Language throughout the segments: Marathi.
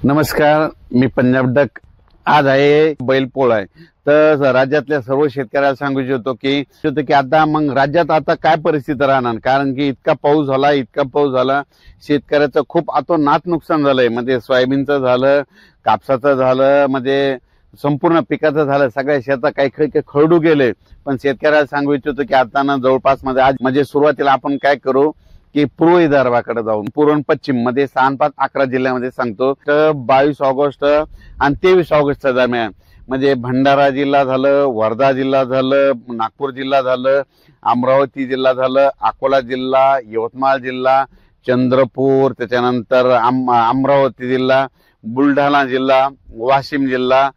नमस्कार, मी पंजाब डक। आज आहे बैलपोळा आहे, तर राज्यातल्या सर्व शेतकऱ्याला सांगू इच्छितो की आता मग राज्यात आता काय परिस्थिती राहणार, कारण की इतका पाऊस झाला शेतकऱ्याचं खूप अतोनात नुकसान झालंय। म्हणजे सोयाबीनचं झालं, कापसाचं झालं, म्हणजे संपूर्ण पिकाचं झालं, सगळ्या शेतात काही खरडू गेले। पण शेतकऱ्याला सांगू इच्छितो की आता ना जवळपास मध्ये आज म्हणजे सुरुवातीला आपण काय करू की पूर्व विदर्भाकडे जाऊन पूर्व पश्चिम मध्ये 6-5-11 जिल्ह्यामध्ये सांगतो। तर 22 ऑगस्ट आणि 23 ऑगस्टच्या दरम्यान म्हणजे भंडारा जिल्हा झालं, वर्धा जिल्हा झालं, नागपूर जिल्हा झालं, अमरावती जिल्हा झालं, अकोला जिल्हा, यवतमाळ जिल्हा, चंद्रपूर, त्याच्यानंतर अमरावती जिल्हा, बुलढाणा जिल्हा, वाशिम जिल्हा,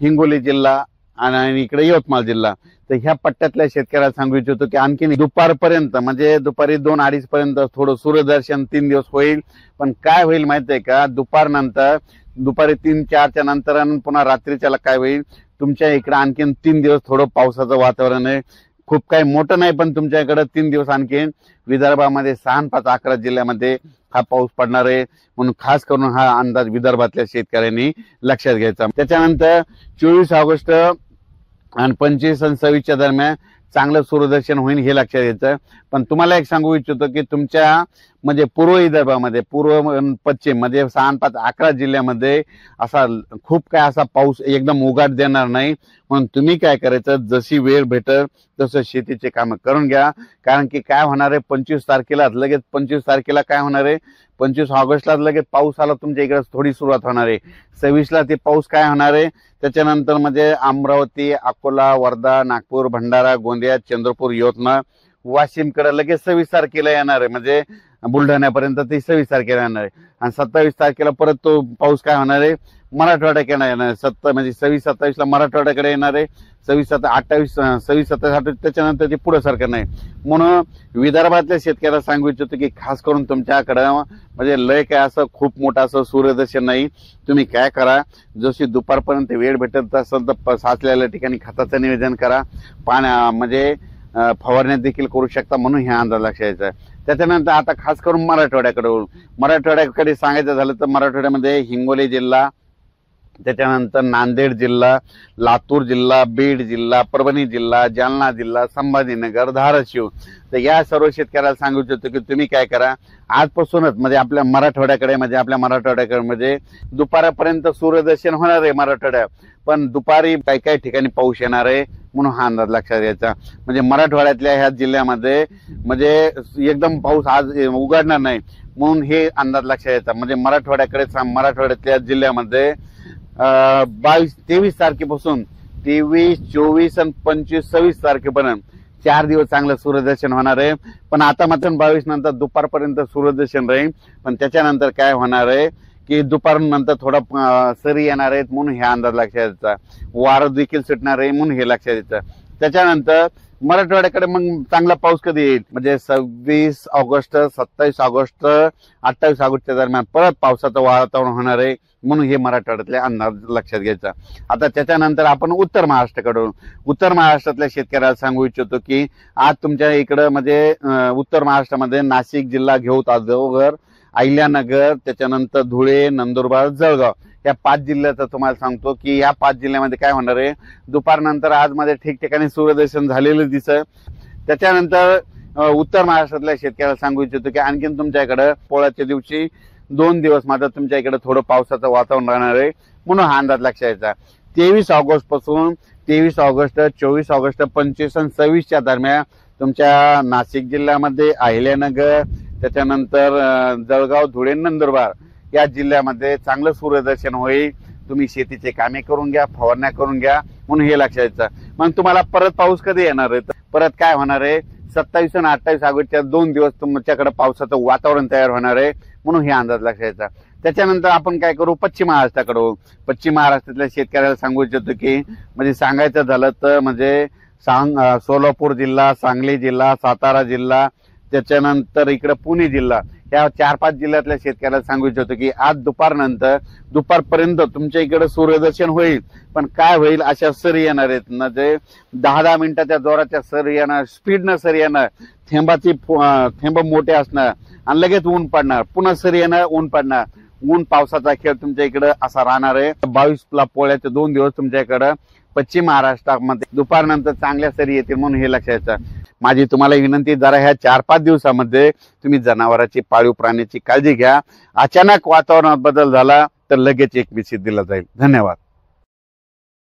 हिंगोली जिल्हा आणि इकडे यवतमाळ जिल्हा। तर ह्या पट्ट्यातल्या शेतकऱ्याला सांगू इच्छितो की आणखी दुपारपर्यंत म्हणजे दुपारी 2-2:30 पर्यंत थोडं सूर्यदर्शन 3 दिवस होईल। पण काय होईल माहितीये का, दुपारी 3-4च्या नंतर आणि पुन्हा रात्रीच्या काय होईल, तुमच्या इकडे आणखीन 3 दिवस थोडं पावसाचं वातावरण आहे। खूप काही मोठं नाही, पण तुमच्या इकडे 3 दिवस आणखीन विदर्भामध्ये 6-5-11 जिल्ह्यामध्ये हा पाऊस पडणार आहे। म्हणून खास करून हा अंदाज विदर्भातल्या शेतकऱ्यांनी लक्षात घ्यायचा। त्याच्यानंतर 24 ऑगस्ट आणि 25 आणि 26च्या दरम्यान चांगलं सूर्यदर्शन होईल हे लक्षात घ्यायचं। पण तुम्हाला एक सांगू इच्छितो की तुमच्या म्हणजे पूर्व विदर्भामध्ये पूर्व पश्चिम मध्ये 6-5-11 जिल्ह्यामध्ये असा खूप काय असा पाऊस एकदम उघाड देणार नाही। म्हणून तुम्ही काय करायचं, जशी वेळ भेटेल तसं शेतीचे काम करून घ्या। कारण की काय होणार आहे, 25 तारखेला लगेच 25 तारखेला काय होणार आहे, 25 ऑगस्टला लगेच पावसाला तुमच्या इकडे थोडी सुरुवात होणार आहे। 26ला ते पाऊस काय होणार आहे, त्याच्यानंतर म्हणजे अमरावती, अकोला, वर्धा, नागपूर, भंडारा, गोंदिया, चंद्रपूर, यवतमाळ, वाशिमकडे लगेच 26 तारखेला येणार आहे। म्हणजे बुलढाण्यापर्यंत ते 26 तारखेला येणार आहे। आणि 27 तारखेला परत तो पाऊस काय होणार आहे, मराठवाड्याकडे येणार आहे। म्हणजे 26-27ला मराठवाड्याकडे येणार आहे, 26-27 त्याच्यानंतर ते पुढे सरकार नाही। म्हणून विदर्भातल्या शेतकऱ्याला सांगू इच्छितो की खास करून तुमच्याकडं म्हणजे लय काय असं खूप मोठं असं सूर्यदर्शन नाही। तुम्ही काय करा, जशी दुपारपर्यंत वेळ भेटत असेल तर साचलेल्या ठिकाणी खताचं नियोजन करा, म्हणजे फवारण्या देखील करू शकता। म्हणून हे अंदाज लक्षात घ्यायचा। त्याच्यानंतर आता खास करून मराठवाड्याकडे सांगायचं झालं तर मराठवाड्यामध्ये हिंगोली जिल्हा, त्याच्यानंतर नांदेड जिल्हा, लातूर जिल्हा, बीड जिल्हा, परभणी जिल्हा, जालना जिल्हा, संभाजीनगर, धाराशिव, तर या सर्व शेतकऱ्याला सांगू इच्छितो की तुम्ही काय करा, आजपासूनच म्हणजे आपल्या मराठवाड्याकडे म्हणजे दुपारपर्यंत सूर्यदर्शन होणार आहे मराठवाड्यात, पण दुपारी काही ठिकाणी पाऊस येणार आहे। म्हणून हा अंदाज लक्षात घ्यायचा। म्हणजे मराठवाड्यातल्या ह्या जिल्ह्यामध्ये म्हणजे एकदम पाऊस आज उघडणार नाही, म्हणून हे अंदाज लक्षात घ्यायचा। म्हणजे मराठवाड्यातल्या जिल्ह्यामध्ये 23 तारखेपासून 23, 24 आणि 25, 26 तारखेपर्यंत 4 दिवस चांगलं सूर्यदर्शन होणार आहे। पण आता मात्र 22 नंतर दुपारपर्यंत सूर्यदर्शन राहील, पण त्याच्यानंतर काय होणार आहे की दुपारनंतर थोडा सरी येणार आहेत। म्हणून हे अंदाज लक्षात घ्यायचा। वारं देखील सुटणार आहे, म्हणून हे लक्षात घ्यायचं। त्याच्यानंतर मराठवाड्याकडे मग चांगला पाऊस कधी येईल, म्हणजे 26 ऑगस्ट, 27 ऑगस्ट, 28 ऑगस्टच्या दरम्यान परत पावसाचं वातावरण होणार आहे। म्हणून हे मराठवाड्यातले अंदाज लक्षात घ्यायचा। आता त्याच्यानंतर आपण उत्तर महाराष्ट्रातल्या शेतकऱ्याला सांगू इच्छितो की आज तुमच्या इकडं म्हणजे उत्तर महाराष्ट्रामध्ये नाशिक जिल्हा, घेऊ तासगाव, अहिल्यानगर, त्याच्यानंतर धुळे, नंदुरबार, जळगाव या 5 जिल्ह्याचं तुम्हाला सांगतो की या 5 जिल्ह्यामध्ये काय होणार आहे, दुपारनंतर आज मध्ये ठिकठिकाणी सूर्यदर्शन झालेलं दिसत। त्याच्यानंतर उत्तर महाराष्ट्रातल्या शेतकऱ्याला सांगू इच्छितो की आणखीन तुमच्याकडे पोळ्याच्या दिवशी 2 दिवस मात्र तुमच्या इकडे थोडं पावसाचं वातावरण राहणार आहे। म्हणून हा अंदाज लक्षात घ्यायचा। 23 ऑगस्ट पासून 23 ऑगस्ट, 24 ऑगस्ट, 25 आणि 26च्या दरम्यान तुमच्या नाशिक जिल्ह्यामध्ये अहिल्यानगर, त्याच्यानंतर जळगाव, धुळे, नंदुरबार या जिल्ह्यामध्ये चांगलं सूर्यदर्शन होईल। तुम्ही शेतीचे कामे करून घ्या, फवारण्या करून घ्या। म्हणून हे लक्षात घ्यायचं। मग तुम्हाला परत पाऊस कधी येणार आहे, परत काय होणार आहे, 27 आणि 28 ऑगस्टच्या 2 दिवस तुमच्याकडे पावसाचं वातावरण तयार होणार आहे। म्हणून हे अंदाज लक्षात घ्यायचा। त्याच्यानंतर आपण काय करू, पश्चिम महाराष्ट्रातल्या शेतकऱ्याला सांगू इच्छितो की म्हणजे सांगायचं झालं तर म्हणजे सोलापूर जिल्हा, सांगली जिल्हा, सातारा जिल्हा, त्याच्यानंतर इकडे पुणे जिल्हा या 4-5 जिल्ह्यातल्या शेतकऱ्याला सांगू इच्छितो की आज दुपारपर्यंत तुमच्या इकडे सूर्यदर्शन होईल। पण काय होईल, अशा सरी येणार आहेत, म्हणजे 10-10 मिनिटाच्या जोराच्या सरी येणार, स्पीडनं सरी येणार, थेंब मोठे असणार आणि लगेच ऊन पडणार, पुन्हा सरी येणार, ऊन पडणार। ऊन पावसाचा खेळ तुमच्या इकडे असा राहणार आहे. 22ला पोळ्याचे 2 दिवस तुमच्या इकडे पश्चिम महाराष्ट्रामध्ये दुपारनंतर चांगल्या सरी येतील म्हणून हे लक्षात घ्यायचं. माझी तुम्हाला विनंती, जरा ह्या 4-5 दिवसामध्ये तुम्ही जनावरांची पाळीव प्राण्याची काळजी घ्या. अचानक वातावरणात बदल झाला तर लगेच एक विसित दिला जाईल. धन्यवाद.